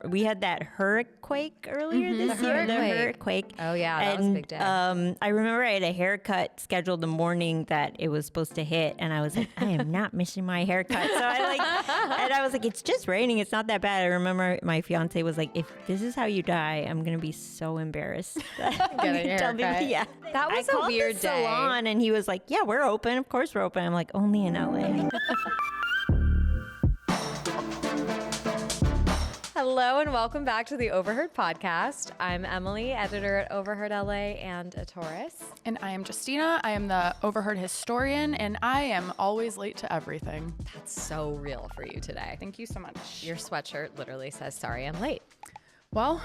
we had that hurricane earlier this year. The hurricane. Oh yeah, that was a big day. I remember I had a haircut scheduled the morning that it was supposed to hit, and I was like, I am not missing my haircut. So I was like, it's just raining. It's not that bad. I remember my fiance was like, if this is how you die, I'm gonna be so embarrassed. Getting a haircut. Yeah, that was a weird day. Salon, and he was like, yeah, we're open. Of course we're open. I'm like, only in LA. Hello and welcome back to the Overheard podcast. I'm Emily, editor at OverheardLA and a Taurus. And I am Justyna. I am the Overheard historian, and I am always late to everything. That's so real for you today. Thank you so much. Your sweatshirt literally says, sorry, I'm late. Well,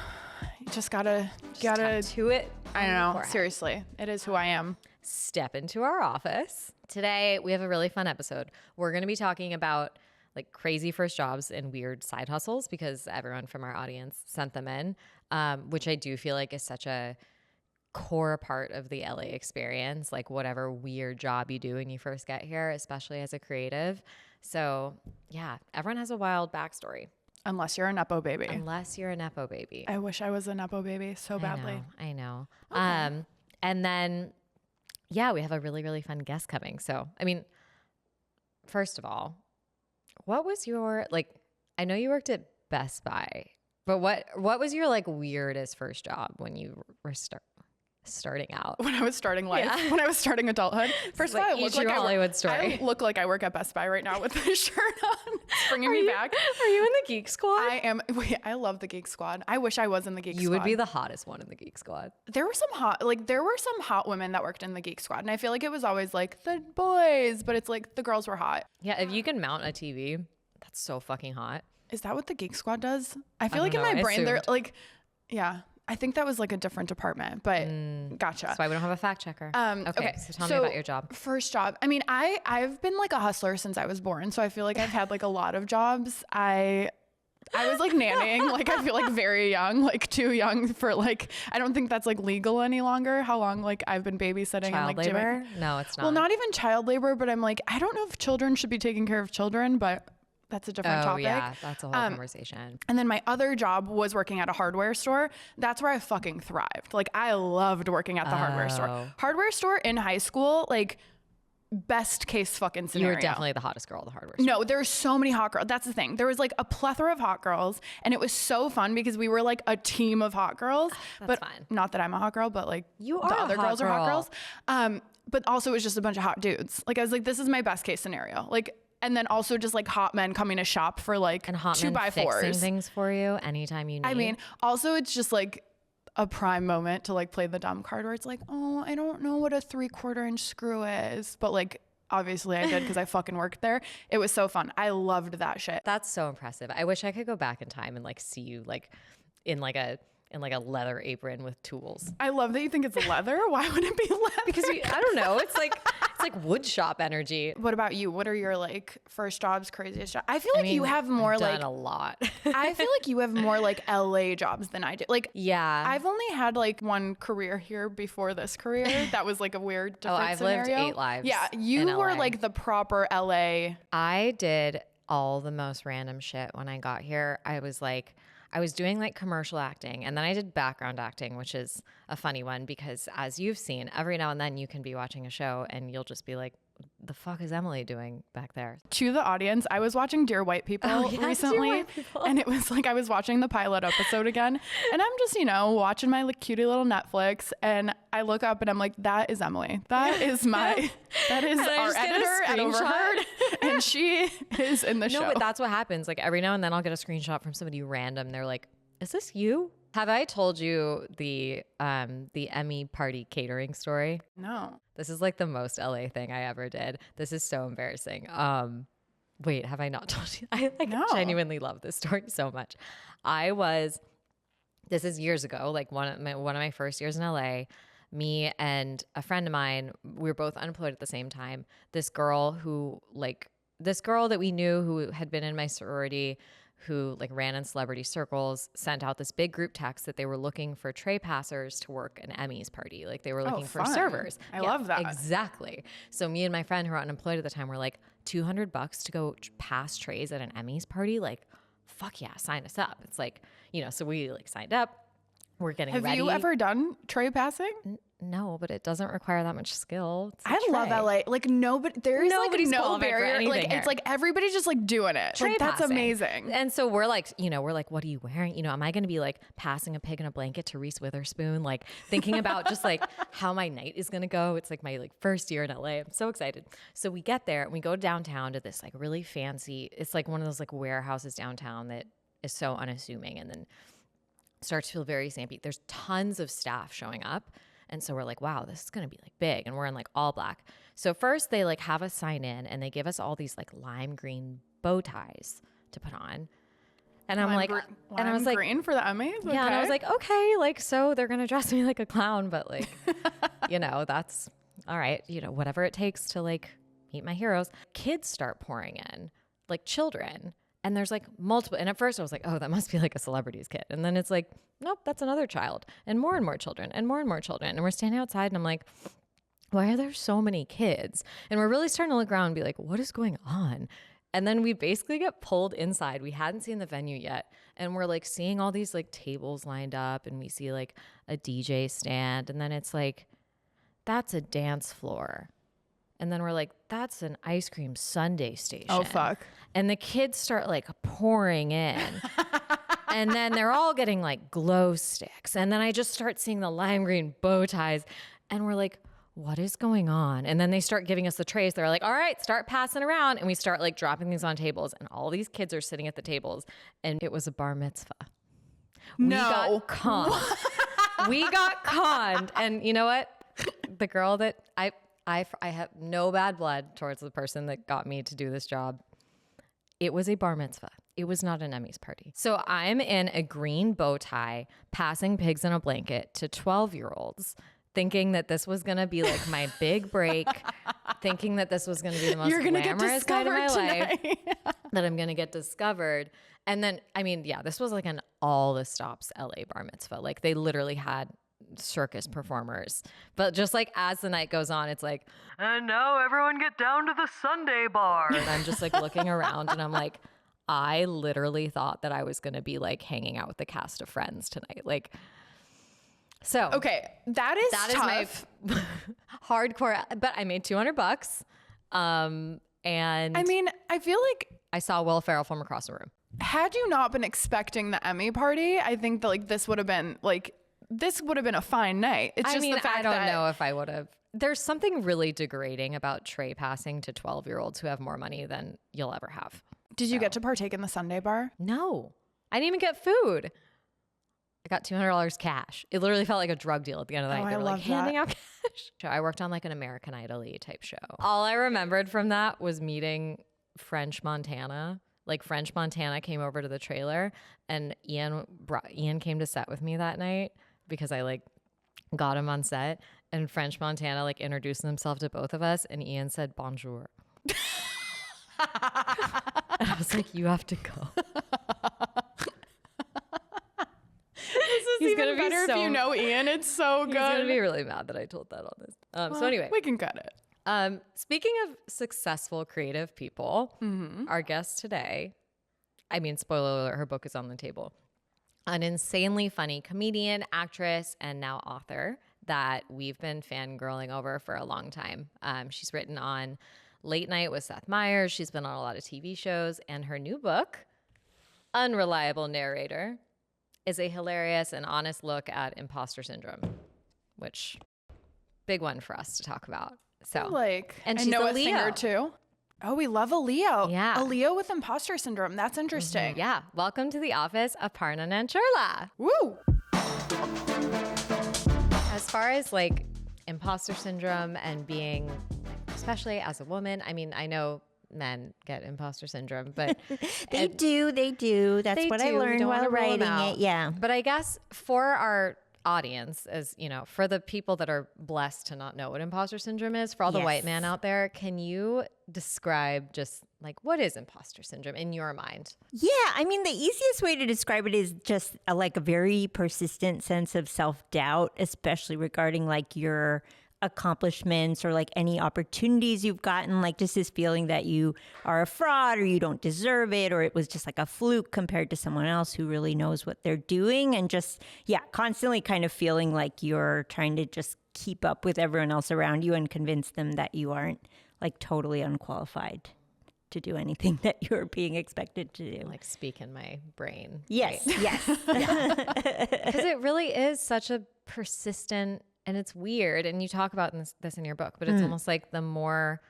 you just gotta tattoo it. I know. Seriously, it is who I am. Step into our office. Today, we have a really fun episode. We're going to be talking about like crazy first jobs and weird side hustles because everyone from our audience sent them in, which I do feel like is such a core part of the LA experience, like whatever weird job you do when you first get here, especially as a creative. So yeah, everyone has a wild backstory. Unless you're a nepo baby. I wish I was a nepo baby so badly. I know. Okay. And then, yeah, we have a really, really fun guest coming. So, I mean, first of all, what was your, like, I know you worked at Best Buy, but what was your like weirdest first job when you were starting out? When I was starting life, when I was starting adulthood. First of all, I look like I work at Best Buy right now with this shirt on. It's bringing me back. Are you in the Geek Squad? I am. Wait, I love the Geek Squad. I wish I was in the Geek Squad. You would be the hottest one in the Geek Squad. There were some hot women that worked in the Geek Squad, and I feel like it was always like the boys, but it's like the girls were hot. Yeah, if you can mount a TV, that's so fucking hot. Is that what the Geek Squad does? I feel like in my brain they're like, yeah. I think that was like a different department, but gotcha. That's why we don't have a fact checker. Okay, so tell me about your job. First job. I mean, I've been like a hustler since I was born, so I feel like I've had like a lot of jobs. I was like nannying, like I feel like very young, like too young for like, I don't think that's like legal any longer. How long like I've been babysitting child and like labor? No, it's not. Well, not even child labor, but I'm like, I don't know if children should be taking care of children, but that's a different topic. Yeah, that's a whole conversation. And then my other job was working at a hardware store. That's where I fucking thrived. Like I loved working at the hardware store. Hardware store in high school, like best case fucking scenario. You were definitely the hottest girl at the hardware store. No, there's so many hot girls. That's the thing. There was like a plethora of hot girls, and it was so fun because we were like a team of hot girls. That's fine. Not that I'm a hot girl, but like you are the other girls girl. are hot girls. But also it was just a bunch of hot dudes. Like I was like, this is my best case scenario. Like, and then also just like hot men coming to shop for like and hot 2x4s. Fixing things for you anytime you need. I mean, also it's just like a prime moment to like play the dumb card where it's like, oh, I don't know what a 3/4 inch screw is, but like obviously I did because I fucking worked there. It was so fun. I loved that shit. That's so impressive. I wish I could go back in time and like see you like in like a leather apron with tools. I love that you think it's leather. Why would it be leather? Because I don't know. It's like wood shop energy. What about you? What are your like first jobs, craziest jobs? I feel like you have more I've like done a lot. I feel like you have more like LA jobs than I do. Like yeah, I've only had like one career here before this career. That was like a weird different I've scenario. lived 8 lives. Yeah, you were like the proper LA. I did all the most random shit when I got here. I was doing like commercial acting, and then I did background acting, which is a funny one because as you've seen, every now and then you can be watching a show and you'll just be like, the fuck is Emily doing back there? To the audience, I was watching Dear White People recently, Dear White People. And it was like I was watching the pilot episode again, and I'm just, watching my like cutie little Netflix, and I look up and I'm like, that is Emily. That is our editor at Overheard, and she is in the show. No, but that's what happens. Like every now and then I'll get a screenshot from somebody random. They're like, is this you? Have I told you the Emmy party catering story? No. This is like the most LA thing I ever did. This is so embarrassing. Wait, have I not told you? I genuinely love this story so much. This is years ago, like one of my first years in LA. Me and a friend of mine, we were both unemployed at the same time. This girl that we knew who had been in my sorority, who like ran in celebrity circles, sent out this big group text that they were looking for tray passers to work an Emmys party. Like they were looking for servers. I love that. Exactly. So me and my friend who were unemployed at the time were like, $200 to go pass trays at an Emmys party? Like, fuck yeah, sign us up. It's like, so we like signed up. We're getting ready. Have you ever done tray passing? No, but it doesn't require that much skill. I love LA. Like nobody's like no barrier. Like here. it's like everybody's just like doing it. Tray like that's passing. amazing. And so we're like, what are you wearing? Am I going to be like passing a pig in a blanket to Reese Witherspoon? Like thinking about just like how my night is going to go. It's like my like first year in LA. I'm so excited. So we get there and we go downtown to this like really fancy, it's like one of those like warehouses downtown that is so unassuming and then starts to feel very sampy. There's tons of staff showing up. And so we're like, wow, this is going to be like big. And we're in like all black. So first they like have us sign in and they give us all these like lime green bow ties to put on. And I'm like, and I was like, green for the Emmys? Okay. Yeah. And I was like, okay, like, so they're going to dress me like a clown, but like, that's all right. Whatever it takes to like meet my heroes. Kids start pouring in, like children. And there's like multiple. And at first I was like, oh, that must be like a celebrity's kid. And then it's like, nope, that's another child. And more children and more children. And we're standing outside and I'm like, why are there so many kids? And we're really starting to look around and be like, what is going on? And then we basically get pulled inside. We hadn't seen the venue yet. And we're like seeing all these like tables lined up and we see like a DJ stand. And then it's like, that's a dance floor. And then we're like, that's an ice cream sundae station. Oh, fuck. And the kids start like pouring in. And then they're all getting like glow sticks. And then I just start seeing the lime green bow ties. And we're like, what is going on? And then they start giving us the trays. They're like, all right, start passing around. And we start like dropping things on tables. And all these kids are sitting at the tables. And it was a bar mitzvah. No. We got conned. We got conned. And you know what? The girl that I have no bad blood towards the person that got me to do this job. It was a bar mitzvah. It was not an Emmys party. So I'm in a green bow tie, passing pigs in a blanket to 12-year-olds, thinking that this was going to be like my big break, thinking that this was going to be the most glamorous night of my life, that I'm going to get discovered. And then, this was like an all the stops LA bar mitzvah. Like they literally had circus performers, but just like as the night goes on, it's like, and now everyone get down to the Sunday bar. And I'm just like looking around and I'm like, I literally thought that I was going to be like hanging out with the cast of Friends tonight. Like, so okay, that is tough. My hardcore, but I made $200. And I feel like I saw Will Ferrell from across the room. Had you not been expecting the Emmy party, I think that like this would have been a fine night. It's just the fact I don't know if I would have. There's something really degrading about tray passing to 12-year-olds who have more money than you'll ever have. Did you get to partake in the Sunday bar? No, I didn't even get food. I got $200 cash. It literally felt like a drug deal at the end of the night. They were like handing out cash. I worked on like an American Idol-y type show. All I remembered from that was meeting French Montana. Like French Montana came over to the trailer and Ian came to set with me that night because I like got him on set, and French Montana like introduced himself to both of us and Ian said bonjour. And I was like, you have to go. He's even better if you know Ian. It's so good. He's gonna be really mad that I told that on this. So anyway, we can cut it. Speaking of successful creative people, our guest today, spoiler alert, her book is on the table. An insanely funny comedian, actress, and now author that we've been fangirling over for a long time. She's written on Late Night with Seth Meyers. She's been on a lot of TV shows. And her new book, Unreliable Narrator, is a hilarious and honest look at imposter syndrome, which big one for us to talk about. So, and she's know a a thing or two. Oh, we love a Leo. Yeah. A Leo with imposter syndrome. That's interesting. Yeah. Welcome to the office, Aparna Nancherla. Woo! As far as like imposter syndrome and being, especially as a woman, I know men get imposter syndrome, but They do. That's what I learned while writing it. Yeah. But I guess for our audience, as you know, for the people that are blessed to not know what imposter syndrome is, for all the white men out there, can you describe just like what is imposter syndrome in your mind? Yeah, the easiest way to describe it is just a very persistent sense of self-doubt, especially regarding like your accomplishments or like any opportunities you've gotten, like just this feeling that you are a fraud or you don't deserve it, or it was just like a fluke compared to someone else who really knows what they're doing. And just, constantly kind of feeling like you're trying to just keep up with everyone else around you and convince them that you aren't like totally unqualified to do anything that you're being expected to do. Like speak in my brain. Yes, right? yes. Because it really is such a persistent, and it's weird. And you talk about this in your book, but it's almost like the more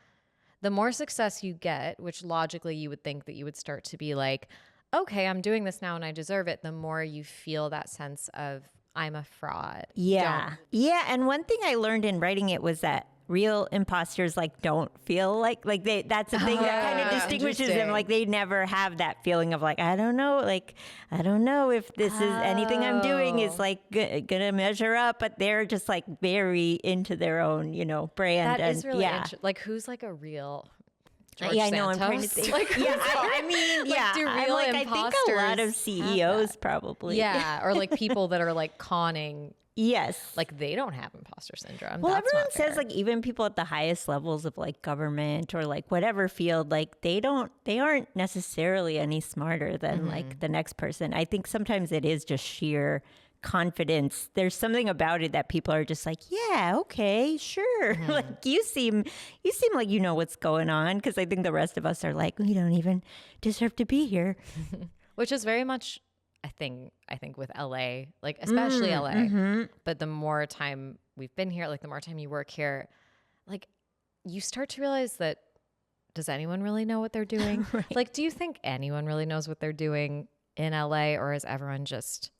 success you get, which logically you would think that you would start to be like, okay, I'm doing this now and I deserve it. The more you feel that sense of I'm a fraud. Yeah. Yeah. And one thing I learned in writing it was that real imposters like don't feel like that's the thing that kind of distinguishes them. Like they never have that feeling of like, I don't know if this is anything I'm doing is like gonna measure up, but they're just like very into their own, brand. That is really interesting. Like who's like a real George I know. Santos? I'm trying to think. Like, I mean, like, do real I think a lot of CEOs probably. Yeah, or like people that are like conning. Yes. Like they don't have imposter syndrome. Well, That's everyone not fair. says like even people at the highest levels of like government or like whatever field, like they aren't necessarily any smarter than like the next person. I think sometimes it is just sheer confidence. There's something about it that people are just like, yeah, okay, sure. Like you seem like you know what's going on, because I think the rest of us are like, we don't even deserve to be here. Which is very much I think with LA, like especially LA, but the more time we've been here, like the more time you work here, like you start to realize that does anyone really know what they're doing? Right. Like, do you think anyone really knows what they're doing in LA, or is everyone just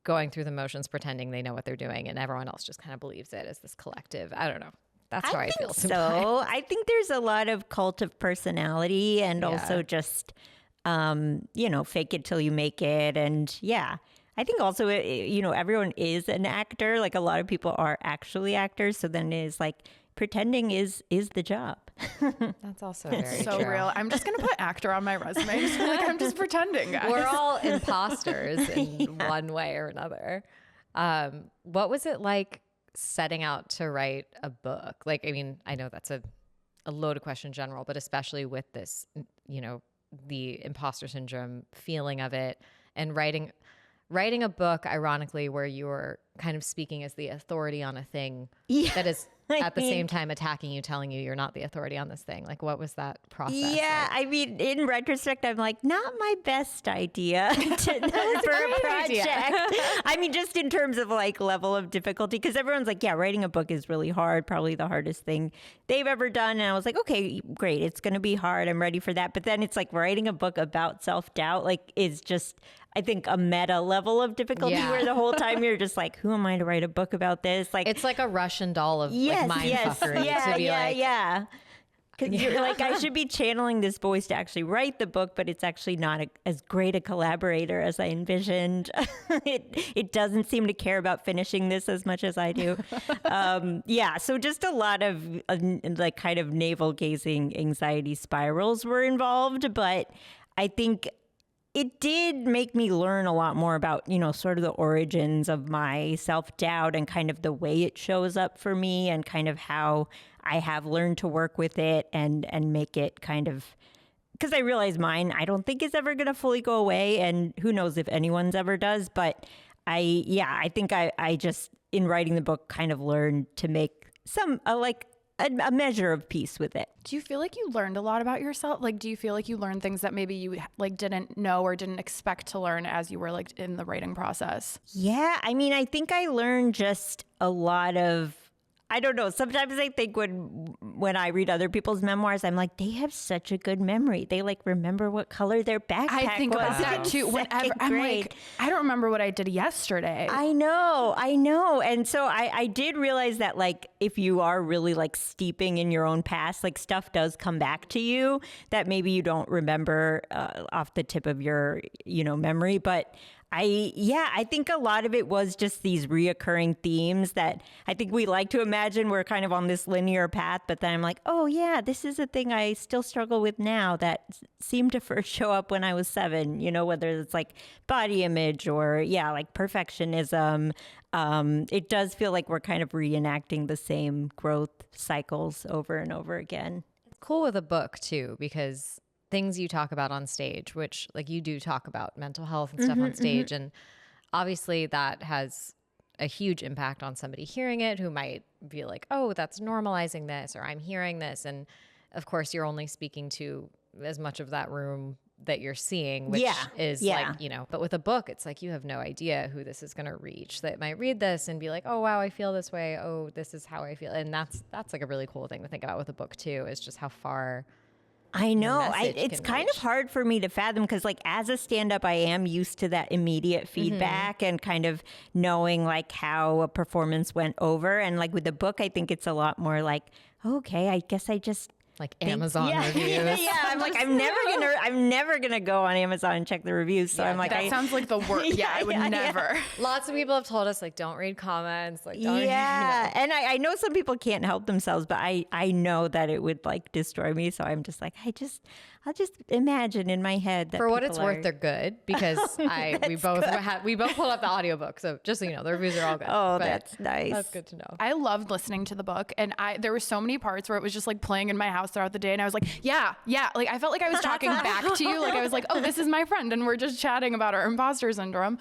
going through the motions pretending they know what they're doing and everyone else just kind of believes it as this collective? I don't know. That's how I feel sometimes. So I think there's a lot of cult of personality and also just fake it till you make it. And I think also, everyone is an actor. Like a lot of people are actually actors. So then it is like pretending is the job. That's also very so true. real. I'm just going to put actor on my resume. Just be like, I'm just pretending, guys. We're all imposters in one way or another. What was it like setting out to write a book? Like, I mean, I know that's a loaded question in general, but especially with this, the imposter syndrome feeling of it, and writing a book, ironically, where you're kind of speaking as the authority on a thing that is at the same time attacking you, telling you you're not the authority on this thing. Like, what was that process? Yeah, like? I mean, in retrospect, I'm like, not my best idea for a project. I mean, just in terms of like level of difficulty, because everyone's like, yeah, writing a book is really hard, probably the hardest thing they've ever done. And I was like, okay, great, it's going to be hard. I'm ready for that. But then it's like writing a book about self-doubt, like, is just, I think, a meta level of difficulty where the whole time you're just like, who am I to write a book about this? Like, it's like a Russian doll of like mindfuckery to be like. Because you're like, I should be channeling this voice to actually write the book, but it's actually not as great a collaborator as I envisioned. It doesn't seem to care about finishing this as much as I do. So just a lot of like kind of navel-gazing anxiety spirals were involved, but I think it did make me learn a lot more about, sort of the origins of my self-doubt and kind of the way it shows up for me, and kind of how I have learned to work with it and make it kind of, because I realize mine, I don't think is ever going to fully go away, and who knows if anyone's ever does. But I think I just, in writing the book, kind of learned to make a measure of peace with it. Do you feel like you learned a lot about yourself? Like, do you feel like you learned things that maybe you like didn't know or didn't expect to learn as you were like in the writing process? Yeah, I mean, I think I learned just a lot of, I don't know. Sometimes I think when I read other people's memoirs, I'm like, they have such a good memory. They like remember what color their backpack was. I think about that too. Whenever I'm like, I don't remember what I did yesterday. I know. And so I did realize that like, if you are really like steeping in your own past, like stuff does come back to you that maybe you don't remember off the tip of your, memory. But I think a lot of it was just these reoccurring themes that I think we like to imagine we're kind of on this linear path, but then I'm like, oh yeah, this is a thing I still struggle with now that seemed to first show up when I was 7, whether it's like body image or like perfectionism. It does feel like we're kind of reenacting the same growth cycles over and over again. It's cool with a book too, because things you talk about on stage, which like you do talk about mental health and stuff on stage. And obviously that has a huge impact on somebody hearing it who might be like, oh, that's normalizing this, or I'm hearing this. And of course you're only speaking to as much of that room that you're seeing, which is like, but with a book, it's like, you have no idea who this is going to reach that might read this and be like, oh, wow, I feel this way. Oh, this is how I feel. And that's like a really cool thing to think about with a book too, is just how far I know. It's kind of hard for me to fathom because like as a stand-up, I am used to that immediate feedback and kind of knowing like how a performance went over. And like with the book, I think it's a lot more like, okay, I guess I just like Amazon reviews. Yeah, I'm like, I'm never gonna go on Amazon and check the reviews. So I'm like, that sounds like the worst. I would never. Lots of people have told us like, don't read comments. Like, don't and I know some people can't help themselves, but I know that it would like destroy me. So I'm just like, I'll just imagine in my head that for what it's worth, they're good because we both pulled up the audiobook. So just so you know, the reviews are all good. Oh, that's nice. That's good to know. I loved listening to the book, and there were so many parts where it was just like playing in my house throughout the day, and I was like, yeah, like I felt like I was talking back to you. Like I was like, oh, this is my friend, and we're just chatting about our imposter syndrome.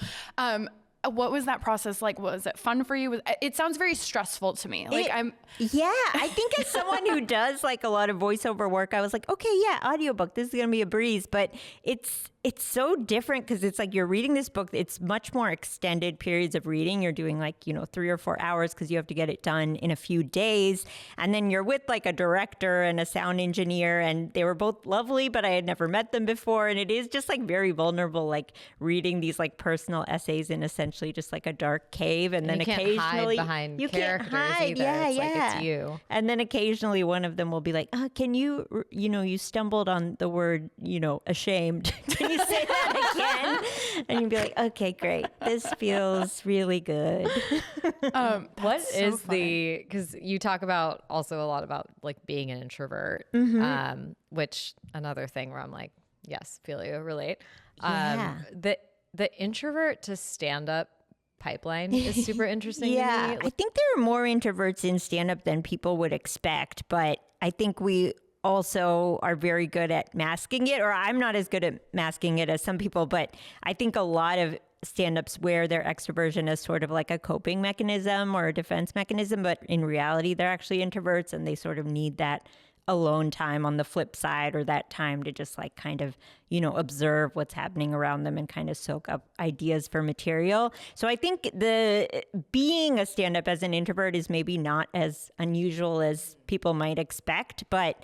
What was that process like? Was it fun for you? It sounds very stressful to me. Like I think as someone who does like a lot of voiceover work, I was like, okay, audiobook, this is going to be a breeze, but it's so different because it's like you're reading this book. It's much more extended periods of reading. You're doing like, 3 or 4 hours because you have to get it done in a few days. And then you're with like a director and a sound engineer, and they were both lovely, but I had never met them before. And it is just like very vulnerable, like reading these like personal essays in essentially just like a dark cave. And then you can't occasionally hide behind you characters can't hide. either. Like it's you. And then occasionally one of them will be like, can you, you stumbled on the word, ashamed. Can you say that again? And you'd be like, okay, great. This feels really good. What is because you talk about also a lot about like being an introvert, which another thing where I'm like, yes, feel you, relate. The introvert to stand up pipeline is super interesting to me. I think there are more introverts in stand-up than people would expect, but I think we also are very good at masking it, or I'm not as good at masking it as some people, but I think a lot of stand-ups wear their extroversion as sort of like a coping mechanism or a defense mechanism, but in reality, they're actually introverts and they sort of need that alone time on the flip side, or that time to just like kind of, observe what's happening around them and kind of soak up ideas for material. So I think being a stand-up as an introvert is maybe not as unusual as people might expect. But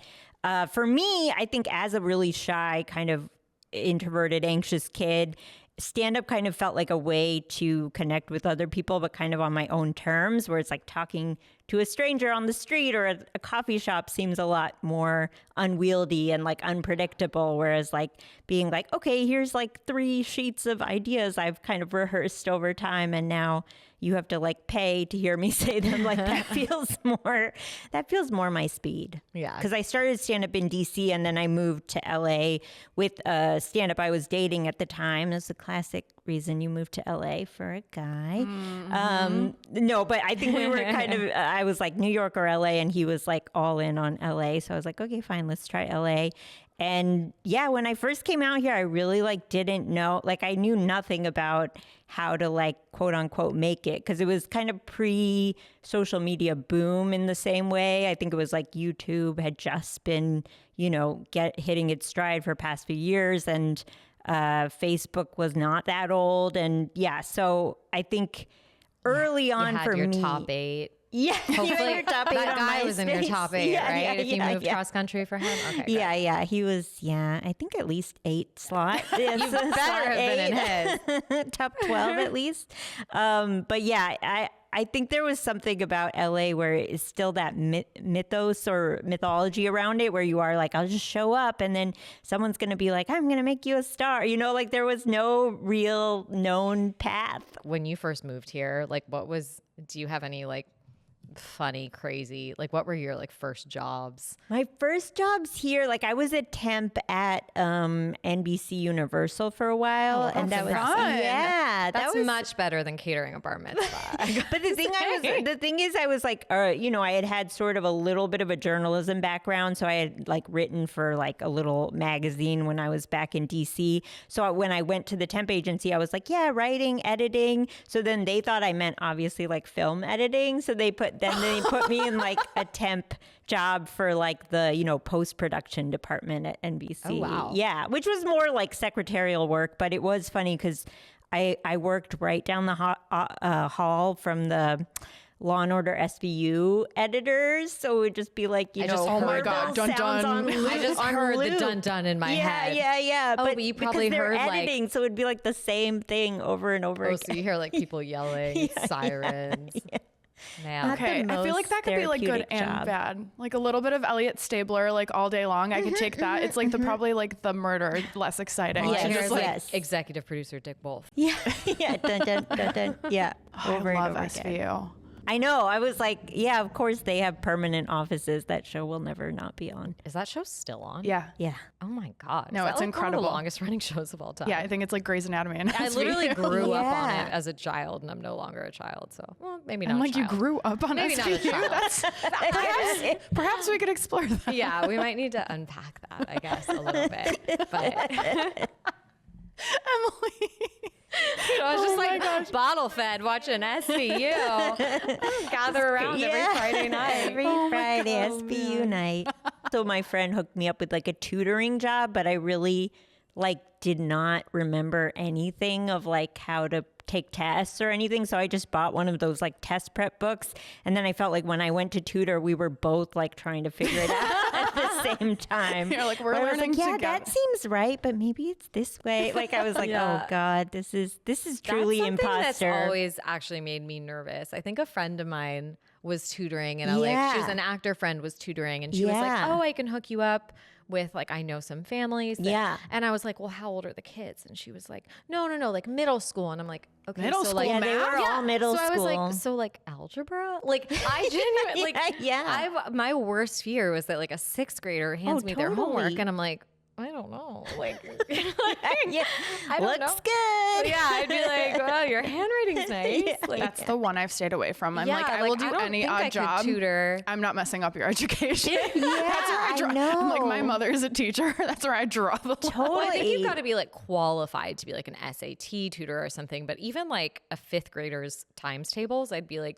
for me, I think as a really shy kind of introverted, anxious kid, stand-up kind of felt like a way to connect with other people, but kind of on my own terms, where it's like talking to a stranger on the street or a coffee shop seems a lot more unwieldy and like unpredictable. Whereas like being like, okay, here's like 3 sheets of ideas I've kind of rehearsed over time, and now you have to like pay to hear me say them. Like that feels more my speed. Yeah. Because I started stand-up in DC and then I moved to LA with a stand-up I was dating at the time. That's a classic reason you moved to LA for a guy. No, but I think we were kind of, I was like New York or LA, and he was like all in on LA. So I was like, okay, fine, let's try LA. And yeah, when I first came out here, I really like didn't know, like I knew nothing about how to like quote unquote make it, because it was kind of pre social media boom in the same way. I think it was like YouTube had just been, hitting its stride for past few years, and Facebook was not that old. And yeah, so I think early on for me, top 8. Yeah, hopefully your top 8 that guy MySpace. was in your top 8, right? If you moved cross country for him, okay. Yeah, he was. Yeah, I think at least 8 slot. You better have been in his top 12 at least. But yeah, I think there was something about LA where it's still that mythos or mythology around it, where you are like, I'll just show up and then someone's going to be like, I'm going to make you a star. You know, like there was no real known path. When you first moved here, like do you have any like funny, crazy, like what were your like first jobs? My first jobs here, like I was a temp at NBC Universal for a while, and that was fun. That's much better than catering a bar mitzvah. But the thing is, I was like, you know, I had sort of a little bit of a journalism background, so I had like written for like a little magazine when I was back in DC. So when I went to the temp agency, I was like, yeah, writing, editing. So then they thought I meant obviously like film editing. So they put me in like a temp job for like the, you know, post-production department at NBC. Oh, wow. Yeah, which was more like secretarial work, but it was funny because I worked right down the hall from the Law and Order SVU editors, so it would just be like, you know, oh my God, dun dun. I just heard the dun dun in my head. Yeah. Oh, but you probably because they're heard editing, so it'd be like the same thing over and over again. So you hear like people yelling, sirens. Yeah. Man. Okay, I feel like that could be like good and bad. Like a little bit of Elliot Stabler, like all day long. I could take that. It's like probably like the murder, less exciting. Yeah, Yes, just like yes. executive producer Dick Wolf. Yeah, dun dun dun dun. Yeah, over I and love over again. SVU. I know. I was like, yeah, of course they have permanent offices. That show will never not be on. Is that show still on? Yeah. Yeah. Oh my God. No, Is it's that, like, incredible. One of the longest running shows of all time. Yeah, I think it's like Grey's Anatomy. And I literally grew up on Yeah. it as a child, and I'm no longer a child. So, well, maybe not. I'm a like, you child. grew up on Maybe not a SVU. child. That's perhaps we could explore that. Yeah, we might need to unpack that, I guess, a little bit. But Emily. I was just like bottle fed watching SVU. Gather around every Friday night. Every Friday, SBU night. So my friend hooked me up with like a tutoring job, but I really like did not remember anything of like how to take tests or anything. So I just bought one of those like test prep books. And then I felt like when I went to tutor, we were both like trying to figure it out at the same time. You're like, we're Where I was learning like, yeah, together. that seems right, but maybe it's this way. Like I was like, Yeah. oh God, this is truly That's something imposter. that's always actually made me nervous. I think a friend of mine was tutoring in LA. Yeah. She was an actor friend was tutoring, and she was like, Yeah. oh, I can hook you up with like, I know some families. Yeah. And I was like, well, how old are the kids? And she was like, no, like middle school. And I'm like, okay, Middle so school like, Yeah, they were all middle so school. I was like, so like algebra? Like I genuinely, like, Yeah. my worst fear was that like a sixth grader hands me their homework, totally. and I'm like, I don't know. Like, Yeah. I don't Looks know. good. Yeah, I'd be like, oh, your handwriting's nice. Yeah. Like, That's the one I've stayed away from. I'm yeah, like, I will do don't any think odd I could job. tutor. I'm not messing up your education. Yeah, That's where I draw. I I'm like, my know. mother is a teacher. That's where I draw the line. Totally. Well, I think you've got to be like qualified to be like an SAT tutor or something. But even like a fifth grader's times tables, I'd be like,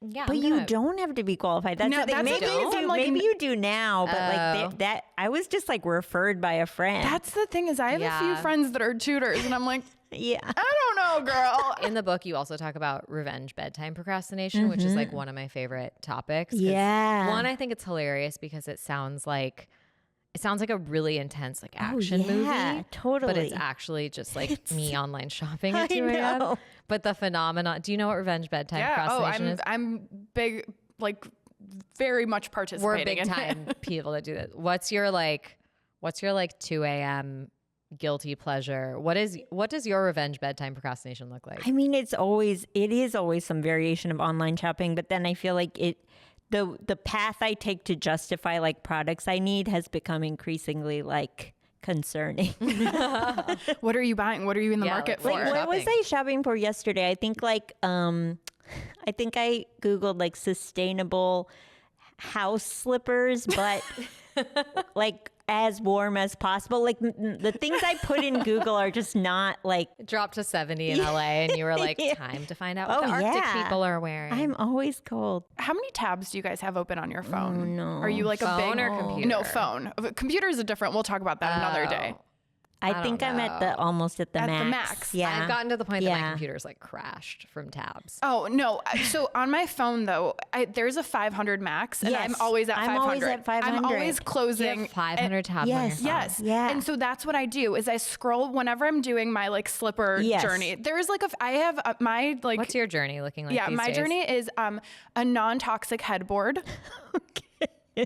yeah. But I'm you gonna- don't have to be qualified. That's No, the thing. that's the Maybe thing you is do. I'm like, Maybe you do now, but Oh. like that, I was just like referred by a friend. That's the thing is I have a few Yeah. friends that are tutors and I'm like, yeah. I don't know, girl. In the book, you also talk about revenge bedtime procrastination, which is like one of my favorite topics. 'cause Yeah. One, I think it's hilarious because it sounds like a really intense like action yeah, movie. totally. But it's actually just like me online shopping I at 2 a.m. know. But the phenomenon, do you know what revenge bedtime procrastination is? I'm big, like very much We're participating big in time people that do that. What's your 2 a.m. guilty pleasure? What does your revenge bedtime procrastination look like? I mean, it is always some variation of online shopping, but then I feel like the path I take to justify like products I need has become increasingly like concerning. What are you buying? What are you in the Yeah, market like, for? Like, what was shopping. I shopping for yesterday? I think I Googled like sustainable house slippers, but like as warm as possible. Like the things I put in Google are just not like, It dropped to 70 in LA, and you were like, Yeah. time to find out what Oh, the Arctic yeah. people are wearing. I'm always cold. How many tabs do you guys have open on your phone? Oh, no. Are you like a Phone big or computer? No, phone. Computer is a different. We'll talk about that another day. I think I'm at the almost at the At max. the max. Yeah. I've gotten to the point that my Yeah. computer's like crashed from tabs. Oh, no. So on my phone, though, there's a 500 max, and Yes. I'm always at 500. I'm always at 500. I'm always You have closing. 500 tabs on your Yes. phone. Yes. Yeah. And so that's what I do is I scroll whenever I'm doing my like slipper Yes. journey. There's like I have my like. What's your journey looking like? Yeah, these my days? journey is a non-toxic headboard.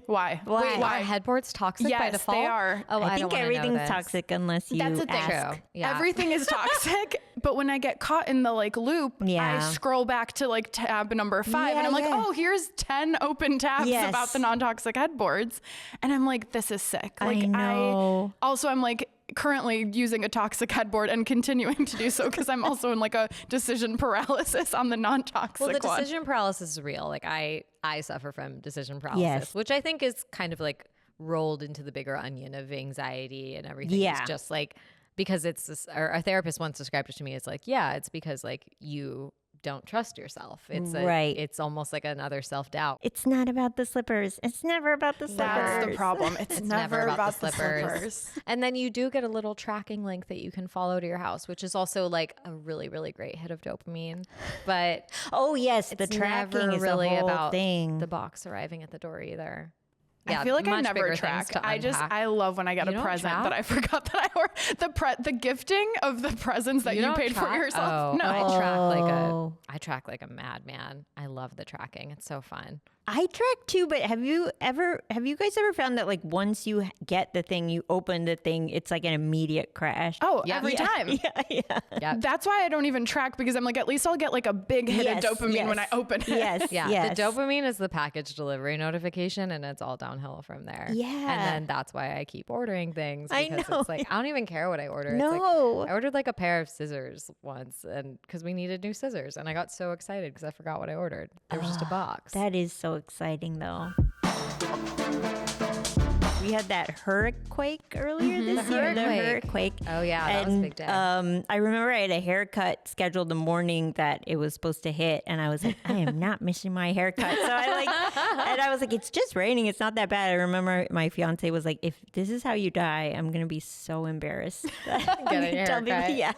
Why? Why? Wait, Are why? headboards toxic by Yes, default? they are. Oh, I don't think wanna know everything's this. toxic unless you That's the thing. ask. True. Yeah. Everything is toxic, but when I get caught in the like loop, Yeah. I scroll back to like tab number 5 Yeah, and I'm like, yeah. oh, here's 10 open tabs Yes. about the non-toxic headboards. And I'm like, this is sick. Like know. I'm like currently using a toxic headboard and continuing to do so because I'm also in like a decision paralysis on the non-toxic Well, the one. decision paralysis is real. Like I suffer from decision paralysis, Yes. which I think is kind of like rolled into the bigger onion of anxiety and everything. Yeah. It's just like because it's this, or a therapist once described it to me as like, yeah, it's because like you don't trust yourself. It's Right. It's almost like another self-doubt. It's not about the slippers. It's never about the slippers. That's the problem. It's never about the slippers. And then you do get a little tracking link that you can follow to your house, which is also like a really, really great hit of dopamine. But Oh yes, the it's tracking never is really the whole about thing. the box arriving at the door either. Yeah, I feel like I much never bigger things track. to I unpack. love when I get You a don't present track? that I forgot that I ordered. The gifting of the presents that you don't paid for track? yourself. Oh, No. I track like a madman. I love the tracking. It's so fun. I track too, but have you guys ever found that like once you get the thing, you open the thing, it's like an immediate crash? Oh, Yeah. every Yeah. time. yeah. Yeah. That's why I don't even track because I'm like, at least I'll get like a big hit Yes, of dopamine when I yes. open it. Yes. Yeah, yes. the dopamine is the package delivery notification, and it's all downhill from there. Yeah. and then that's why I keep ordering things I because know. it's like I don't even care what I order. It's No. like, I ordered like a pair of scissors once, and because we needed new scissors, and I got so excited because I forgot what I ordered. There was just a box. That is so exciting though. We had that hurricane earlier this year. The hurricane. Oh, yeah, that was a big day. I remember I had a haircut scheduled the morning that it was supposed to hit, and I was like, I am not missing my haircut. So I was like, it's just raining. It's not that bad. I remember my fiance was like, if this is how you die, I'm gonna be so embarrassed. Getting a Tell me- haircut. yeah.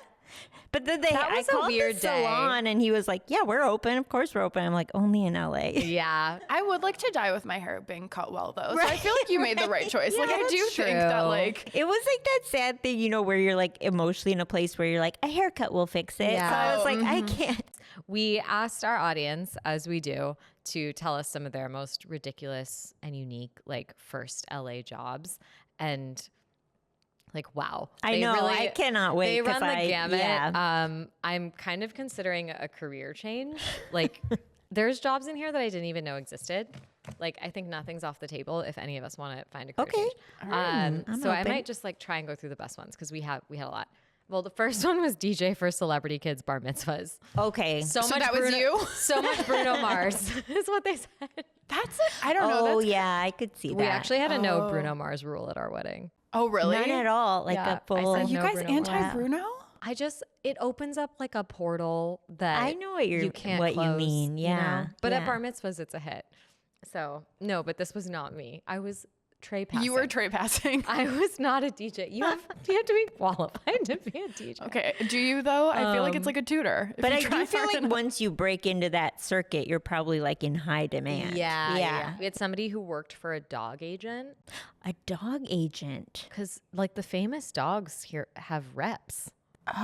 But then That was I a called weird the day. salon, and he was like, yeah, we're open. Of course we're open. I'm like, only in LA. Yeah, I would like to die with my hair being cut well, though. So I feel like you made the right choice. Like, I do that's think that, true. like, It was like that sad thing, where you're like emotionally in a place where you're like, a haircut will fix it. Yeah. So I was like, I Mm-hmm. can't. we asked our audience, as we do, to tell us some of their most ridiculous and unique like first LA jobs, and like wow, I they know. really- I cannot wait. They 'cause run the I- gamut. Yeah. I'm kind of considering a career change. Like, there's jobs in here that I didn't even know existed. Like, I think nothing's off the table if any of us want to find a career Okay. change. I'm So I open. might just like try and go through the best ones because we had a lot. Well, the first one was DJ for celebrity kids' bar mitzvahs. Okay. So much that was Bruno, you? So much Bruno Mars is what they said. I don't know. Oh That's, yeah, I could see that. We actually had a no Bruno Mars rule at our wedding. oh, really? None at all. Like Yeah, a full. I said You no guys Bruno Mars. anti-Bruno? It opens up like a portal that I know what you can't what you close, mean. Yeah. But at yeah. bar mitzvahs, it's a hit. So no, but this was not me. I was tray passing. You were tray passing. I was not a DJ. You have to be qualified to be a DJ. Okay. Do you, though? I feel like it's like a tutor. if But you I try do feel hard like enough. once you break into that circuit, you're probably like in high demand. Yeah. We had somebody who worked for a dog agent A dog agent. because like the famous dogs here have reps.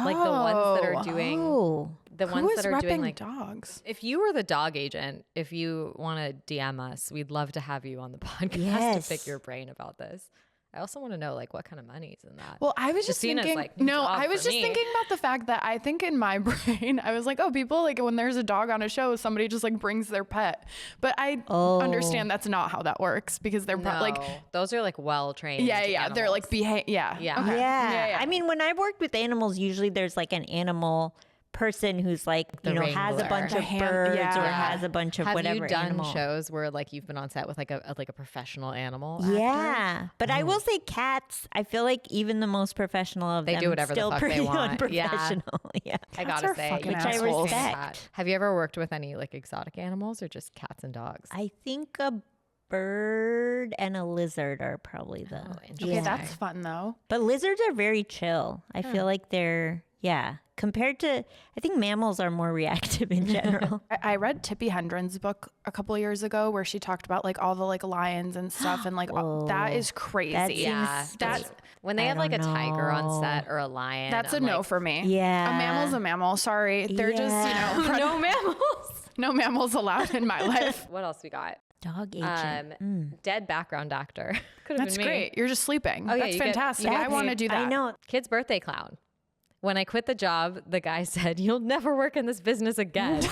Like the ones that are doing Oh. the Who ones is that are doing repping like dogs? if you were the dog agent, if you want to DM us, we'd love to have you on the podcast Yes. to pick your brain about this. I also want to know like what kind of money's in that. Well, I was just Justyna's thinking. like, new no, job I was for just me. thinking about the fact that I think in my brain, I was like, oh, people like when there's a dog on a show, somebody just like brings their pet. But I understand that's not how that works because they're like, those are like well trained. yeah, they're like yeah, Yeah. okay. Yeah. I mean, when I worked with animals, usually there's like an animal person who's like, has a wrangler. bunch The of hand- birds yeah. or has a bunch of Have whatever you done animal. shows where like you've been on set with like a professional animal? actor? Yeah, but I will say cats. I feel like even the most professional of They them do whatever the still fuck they pretty want. Yeah. unprofessional. Yeah. I Cats gotta are say, fucking you Which I assholes. respect. cat. Have you ever worked with any like exotic animals or just cats and dogs? I think bird and a lizard are probably the. interesting. Okay, that's fun though. But lizards are very chill. I feel like they're compared to, I think mammals are more reactive in general. I read Tippi Hedren's book a couple of years ago where she talked about like all the like lions and stuff and like that is crazy. That seems- Yeah, That's when they have like a don't tiger on know. set or a lion. that's I'm a no like, for me. Yeah. A mammal's a mammal. Sorry. They're Yeah. just, no mammals. no mammals allowed in my life. What else we got? Dog agent. Dead background actor. Could have That's been me. great. You're just sleeping. Oh, yeah, That's you get- fantastic. you I get want to paid. do that. I know. Kid's birthday clown. When I quit the job, the guy said, "You'll never work in this business again."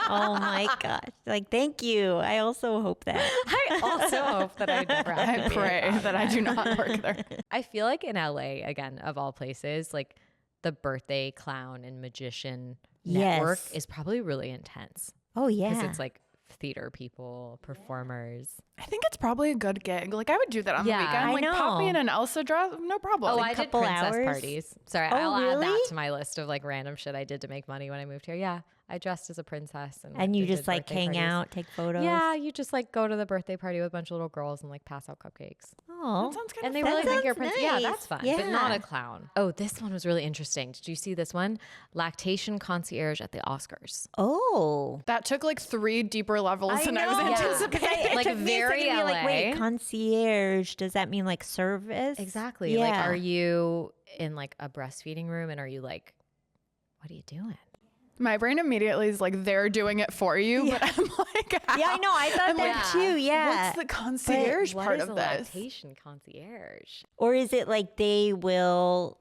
Oh my gosh. Like, thank you. I also hope that. I also hope that I never have to I be pray around that I do not work there. I feel like in LA, again, of all places, like the birthday clown and magician network Yes. is probably really intense Oh, yeah. because it's like theater people, performers. I think it's probably a good gig. Like I would do that on Yeah, the weekend. I Like pop me know. in an Elsa dress, no problem. Oh, Like, I did couple princess hours? parties. Sorry, Oh, I'll add that really? to my list of like random shit I did to make money when I moved here. Yeah, I dressed as a princess and you did just like birthday hang parties. out, take photos. Yeah, you just like go to the birthday party with a bunch of little girls and like pass out cupcakes. Oh, that sounds kind And of they fun. really think you're a sounds princess. Yeah, nice. that's fun, but not a Yeah. clown. Oh, this one was really interesting. Did you see this one? Lactation concierge at the Oscars. Oh. That took like 3 deeper levels than I was Yeah. anticipating. Like, It took me a very second to be like, wait, LA. concierge, does that mean like service? Exactly. Like, are you in like a breastfeeding room and are you like, what are you doing? My brain immediately is like, they're doing it for you, but I'm like, Yeah, I know. I thought that Yeah. too. Yeah. what's the concierge What part is of a this? lactation concierge? Or is it like they will,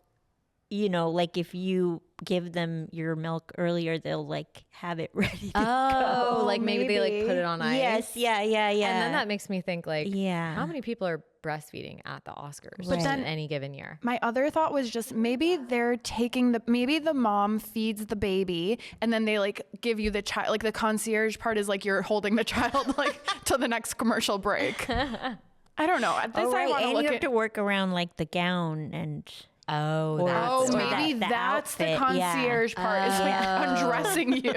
like if you give them your milk earlier, they'll like have it ready to Oh, go. like maybe they like put it on ice. Yes. Yeah. Yeah. Yeah. And then that makes me think like, Yeah. how many people are breastfeeding at the Oscars But then- in any given year? My other thought was just maybe they're taking maybe the mom feeds the baby and then they like give you the child, like the concierge part is like you're holding the child like till the next commercial break. I don't know. At this Oh, I right. want to And look you have at. to work around like the gown and. Oh, Or- that's Oh, or why. maybe the that's the outfit, yeah. concierge part is like undressing you.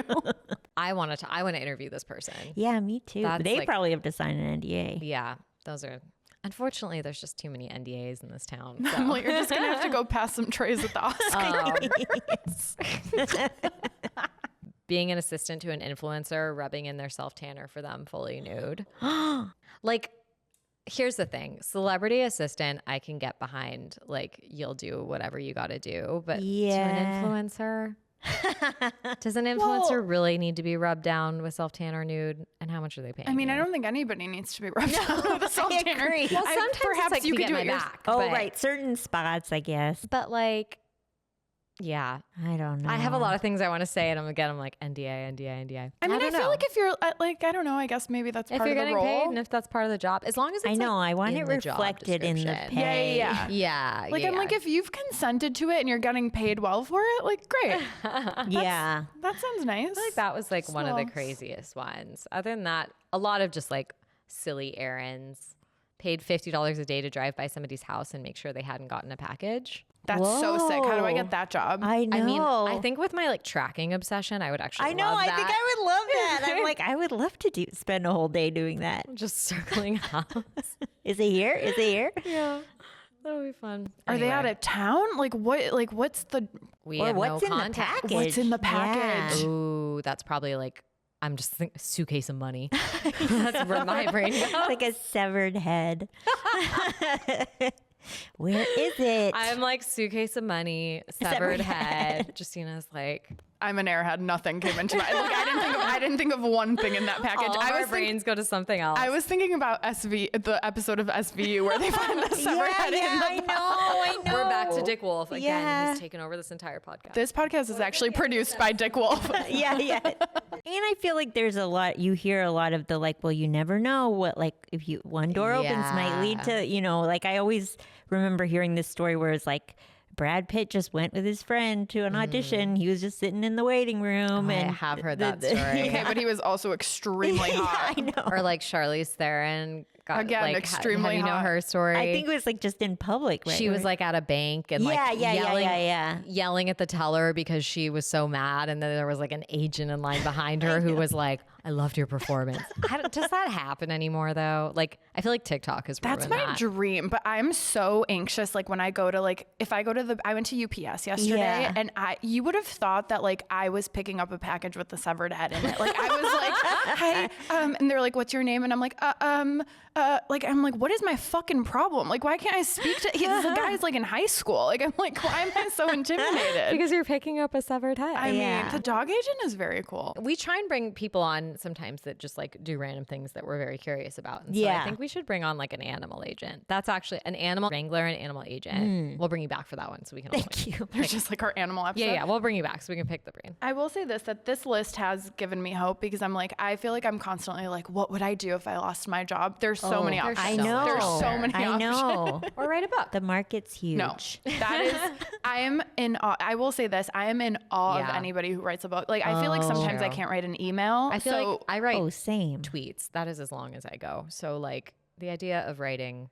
I want to interview this person. Yeah, me too. That's They like- probably have to sign an NDA. Yeah, those are. Unfortunately, there's just too many NDAs in this town. So. I'm like, you're just gonna have to go pass some trays at the Oscars. Being an assistant to an influencer, rubbing in their self tanner for them fully nude. Like, here's the thing: celebrity assistant, I can get behind. Like, you'll do whatever you got to do, but to Yeah. an influencer. Does an influencer really need to be rubbed down with self tan or nude? And how much are they paying? I mean, you? I don't think anybody needs to be rubbed down with a self tanner. agree. Well, sometimes perhaps it's like you to could get do my it yours- back. Oh, but, right. Certain spots, I guess. But like, yeah, I don't know. I have a lot of things I want to say, and I'm like NDA, NDA, NDA. I mean, I don't feel know. like if you're like, I don't know. I guess maybe that's if part you're of the getting role. paid and if that's part of the job, as long as it's I know. like, I want in it the job reflected in the description. pay. Yeah. Yeah, Like yeah, I'm like, if you've consented to it and you're getting paid well for it, like great. Yeah. That sounds nice. I feel like that was like one of the So- craziest ones. Other than that, a lot of just like silly errands. Paid $50 a day to drive by somebody's house and make sure they hadn't gotten a package. That's so sick. How do I Whoa. get that job? I know. I mean, I think with my like tracking obsession, I would actually. I know. love I that. think I would love that. I'm like, I would love to spend a whole day doing that. Just circling house. Is it here? Is it here? Yeah, that would be fun. Are they out Anyway, of town? Like what? Like what's the? We Or have what's no in the contact. package? What's in the Yeah. package? Ooh, that's probably like I'm just thinking suitcase of money. That's where my brain goes. It's like a severed head. Where is it? I'm like suitcase of money, severed head. Justyna's like I'm an airhead. Nothing came into my. Like I didn't think of one thing in that package. all of I our was brains go to something else. I was thinking about the episode of SVU where they find the severed yeah, head yeah, in the. I know. We're back to Dick Wolf again. Yeah. He's taken over this entire podcast. This podcast is actually produced by Dick Wolf. Yeah, yeah. And I feel like there's a lot, you hear a lot of the like, well, you never know what, like, if one door opens might lead to, like I always remember hearing this story where it's like, Brad Pitt just went with his friend to an audition. He was just sitting in the waiting room. I and have heard that story. Okay, but he was also extremely hot. I know. Or like Charlize Theron got Again, like extremely have you know hot. her story? I think it was like just in public, right? she was like at a bank and yelling at the teller because she was so mad, and then there was like an agent in line behind her who was like, I loved your performance. Does that happen anymore though? Like I feel like TikTok is That's my dream, but I'm so anxious. Like when I go to I went to UPS yesterday, and you would have thought that like I was picking up a package with the severed head in it. Like I was like, hi, and they're like, what's your name? And I'm like, what is my fucking problem? Like, why can't I speak to? The guy's like in high school. Like I'm like, why am I so intimidated? Because you're picking up a severed head. I mean, the dog agent is very cool. We try and bring people on sometimes that just like do random things that we're very curious about. And so I think we should bring on like an animal agent. That's actually an animal wrangler and animal agent. We'll bring you back for that one so we can. Thank you. They're just like our animal episode. Yeah, we'll bring you back so we can pick the brain. I will say that this list has given me hope because I'm like, I feel like I'm constantly like, what would I do if I lost my job? There's so many options. I know. There's so many options. I know. Or write a book. The market's huge. No, that is, I am in awe. I will say this. I am in awe of anybody who writes a book. Like, I feel like sometimes I can't write an email. I feel like I write same tweets. That is as long as I go. So like the idea of writing.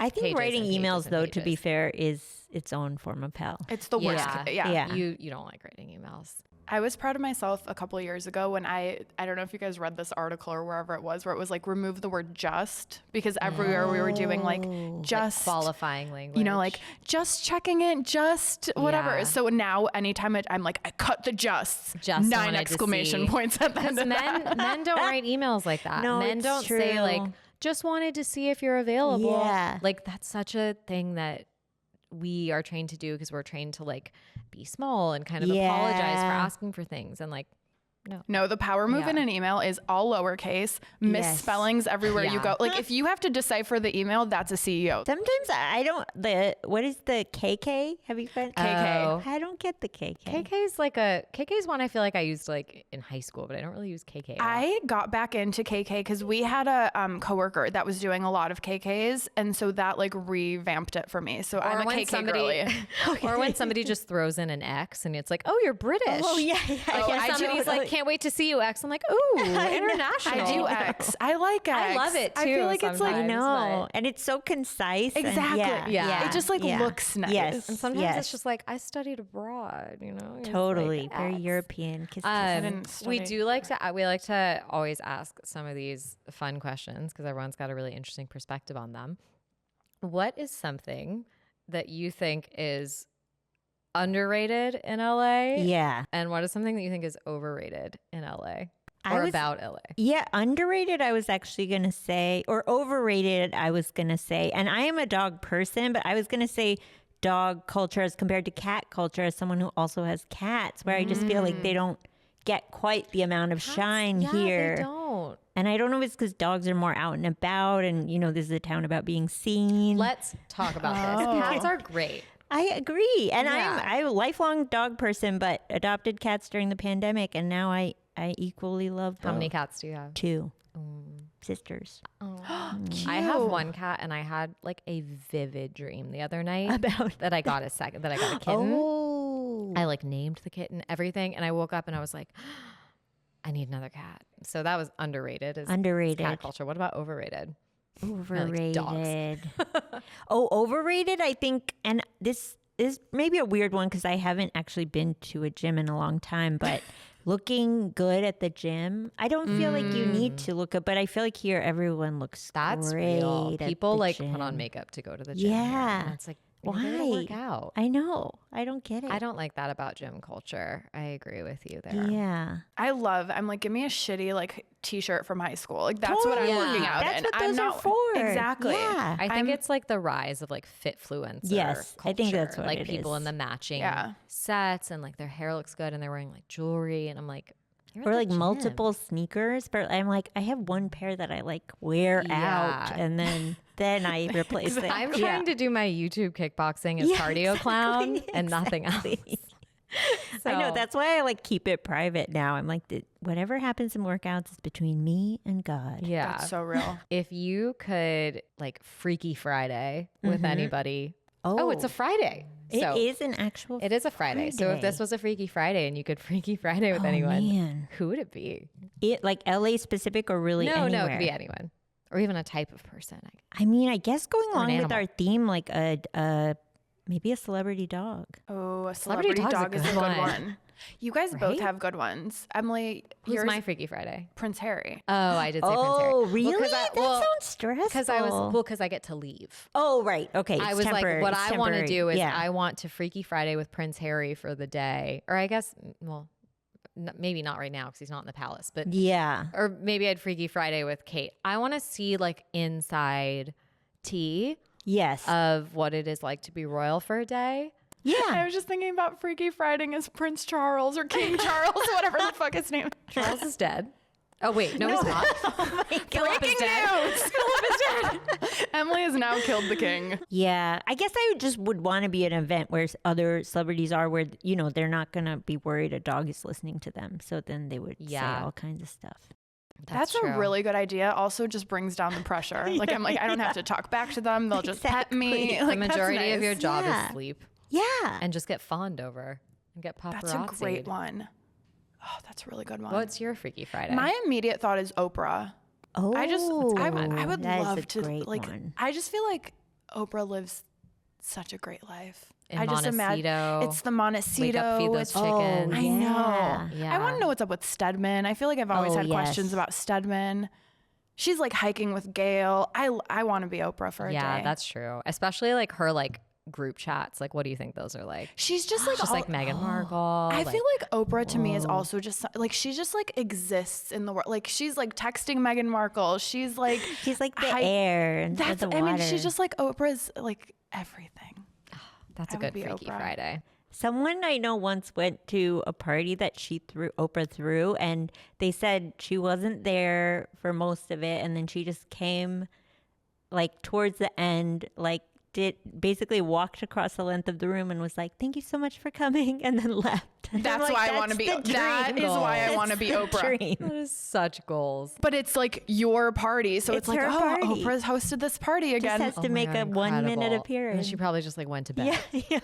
I think writing emails, though, to be pages. fair, is its own form of hell. It's the worst. Yeah. You don't like writing emails. I was proud of myself a couple of years ago when I don't know if you guys read this article or wherever it was, where it was like remove the word just, because everywhere we were doing like just like qualifying language, you know, like just checking it, just whatever. Yeah. So now anytime I'm like, I cut the justs, Just 9 exclamation points at the end of that. Men don't write emails like that. No, Men it's don't true. say like, just wanted to see if you're available. Yeah. Like that's such a thing that we are trained to do because we're trained to like be small and kind of apologize for asking for things and like No, the power move in an email is all lowercase, misspellings everywhere you go. Like if you have to decipher the email, that's a CEO. Sometimes I don't, what is the KK? Have you got KK? I don't get the KK. KK's one I feel like I used like in high school, but I don't really use KK. I got back into KK because we had a coworker that was doing a lot of KKs, and so that like revamped it for me. So I'm a KK girly. Or when somebody just throws in an X and it's like, oh, you're British. Oh, yeah. Somebody's like, can't wait to see you, X. I'm like, ooh, international. I do X. I like X. I love it too. I feel like it's like, I know. And it's so concise. Exactly. Yeah. It just like looks nice. Yes. And sometimes it's just like, I studied abroad, you know? It's Totally. like, Very X. European. Kiss, We like to always ask some of these fun questions because everyone's got a really interesting perspective on them. What is something that you think is underrated in LA? Yeah. And what is something that you think is overrated in LA or about LA? Yeah, underrated I was actually going to say, or overrated I was going to say. And I am a dog person, but I was going to say dog culture as compared to cat culture as someone who also has cats, where I just feel like they don't get quite the amount of shine here. They don't. And I don't know if it's because dogs are more out and about and, you know, this is a town about being seen. Let's talk about this. Cats are great. I agree. And Yeah. I'm a lifelong dog person, but adopted cats during the pandemic. And now I equally love both. How many cats do you have? 2 sisters. I have one cat, and I had like a vivid dream the other night About that I got a kitten. Oh. I like named the kitten, everything, and I woke up and I was like, I need another cat. So that was underrated. Underrated. Cat culture. What about overrated? Overrated. dogs. Overrated, I think, and this is maybe a weird one because I haven't actually been to a gym in a long time, but looking good at the gym, I don't feel like you need to look good, but I feel like here everyone looks That's great real. at People the like gym. put on makeup to go to the gym. Yeah. And it's like, Why? you're there to work out. I know. I don't get it. I don't like that about gym culture. I agree with you there. Yeah. I'm like, give me a shitty like t-shirt from high school. Like that's what I'm Totally. working out That's in. what I'm those are not for. Exactly. Yeah. I think it's like the rise of like fitfluencer. Yes, I think that's culture. what like it people is. in the matching Yeah. sets and like their hair looks good and they're wearing like jewelry and I'm like, you're at Or the like gym. multiple sneakers, but I'm like, I have one pair that I like wear out, Yeah. and then I replace it. I'm trying to do my YouTube kickboxing as cardio clown and nothing else. I know So- that's why I like keep it private now. I'm like, whatever happens in workouts is between me and God. Yeah. That's so real. If you could like Freaky Friday with anybody. Oh, it's a Friday. So It is an actual. it is a Friday. So if this was a Freaky Friday and you could Freaky Friday with anyone, man. who would it be? It like LA specific or really No, anywhere? it could be anyone. or even a type of person. I mean, I guess going Or an along with our animal. theme, like maybe a celebrity dog. Oh, a Celebrity celebrity dog's a dog is a good good one. one. You guys both Right? have good ones. Emily, Who's yours, my Freaky Friday? Prince Harry. Oh, I did say Prince Harry. Oh, really? Well, 'cause that sounds stressful. because I get to leave. Oh, right. Okay. I it's was temporary. like, what It's I want to temporary. do is yeah. I want to Freaky Friday with Prince Harry for the day, or I guess, well, maybe not right now because he's not in the palace, but Yeah. or maybe I'd Freaky Friday with Kate. I want to see like inside tea Yes. of what it is like to be royal for a day. I yeah. was just thinking about Freaky Friday as Prince Charles or King Charles, whatever the fuck his name is. Charles is dead. Oh wait, no, he's not. Oh my God. Philip is dead. Emily has now killed the king. Yeah. I guess I just would want to be at an event where other celebrities are, where they're not gonna be worried a dog is listening to them. So then they would Yeah. say all kinds of stuff. That's a true. really good idea. Also, just brings down the pressure. Like I'm like, I don't have to talk back to them. They'll just pet me. Exactly. The Like, that's majority of nice. your job Yeah. is sleep Yeah. and just get fawned over and get paparazzi. That's a great one. Oh, that's a really good one. What's your Freaky Friday? My immediate thought is Oprah. Oh, I would that is love a to great like. one. I just feel like Oprah lives such a great life. In I just imagine Montecito. it's the Montecito. Wake up, feed those it's- chickens. I yeah. know. Yeah. I want to know what's up with Stedman. I feel like I've always Oh, had questions yes. about Stedman. She's like hiking with Gail. I want to be Oprah for a Yeah, day. that's true. Especially like her like group chats. Like, what do you think those are like? She's just like Just all- like Meghan Markle. I like, feel like Oprah to me is also just like she just like exists in the world. Like she's like texting Meghan Markle. She's like She's like the Hi- air and that's. the I water. mean, she's just like Oprah's like everything. that's I a would good be Freaky Oprah. Friday. Someone I know once went to a party that Oprah threw, and they said she wasn't there for most of it, and then she just came like towards the end, like basically walked across the length of the room and was like, "Thank you so much for coming," and then left. And I'm That's like, why I want to be. the That dream. is why I want to be That's the Oprah. dream. That is such goals. But it's like your party, so it's It's like, her oh, party. Oprah's hosted this party Just again. has to Oh my make God, a 1 minute incredible. And appearance. she probably just like went to bed. yeah.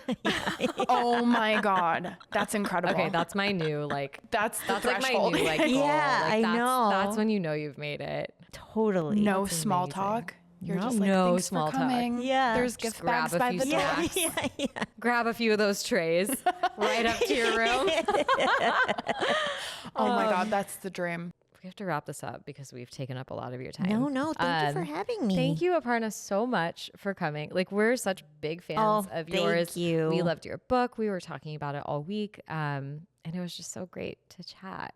Oh my god, that's incredible. Okay, that's my new like. that's the That's like my threshold. new like goal. Yeah, Like, I know. That's when you know you've made it. Totally. no That's small amazing. talk. You're No. just like, No thanks small for talk. coming. Yeah. There's Just gift grab bags a by few the door. snacks. yeah. Grab a few of those trays right up to your room. Oh my god, that's the dream. We have to wrap this up because we've taken up a lot of your time. No. Thank you for having me. Thank you, Aparna, so much for coming. Like, we're such big fans Oh, of thank yours. you. We loved your book. We were talking about it all week. And it was just so great to chat.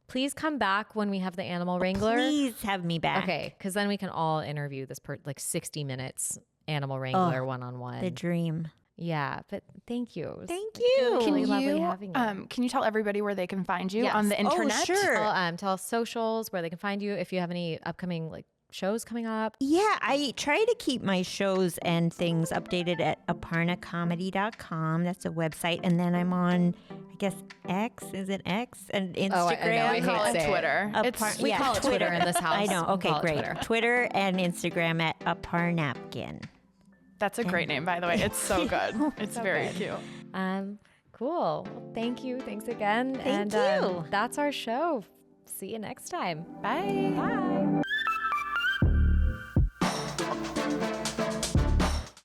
Please come back when we have the animal wrangler. Please have me back. Okay, because then we can all interview this like 60 minutes animal wrangler one-on-one. The dream. Yeah, but thank you. It was Thank you. really Can lovely you, having you. can you tell everybody where they can find you Yes. on the Oh, internet? sure. Tell us socials, where they can find you, if you have any upcoming like shows coming up. Yeah, I try to keep my shows and things updated at aparnacomedy.com. That's a website. And then I'm on, I guess, X. Is it X? And Instagram. Oh, I know, I We hate call it saying it. Twitter. We yeah, call it Twitter in this house. I know. We Okay, call it great. Twitter. Twitter and Instagram at aparnapkin. That's a great name, by the way. It's so good. It's very cute. Cool. Well, thank you. Thanks again. Thank and you. That's our show. See you next time. Bye. Bye.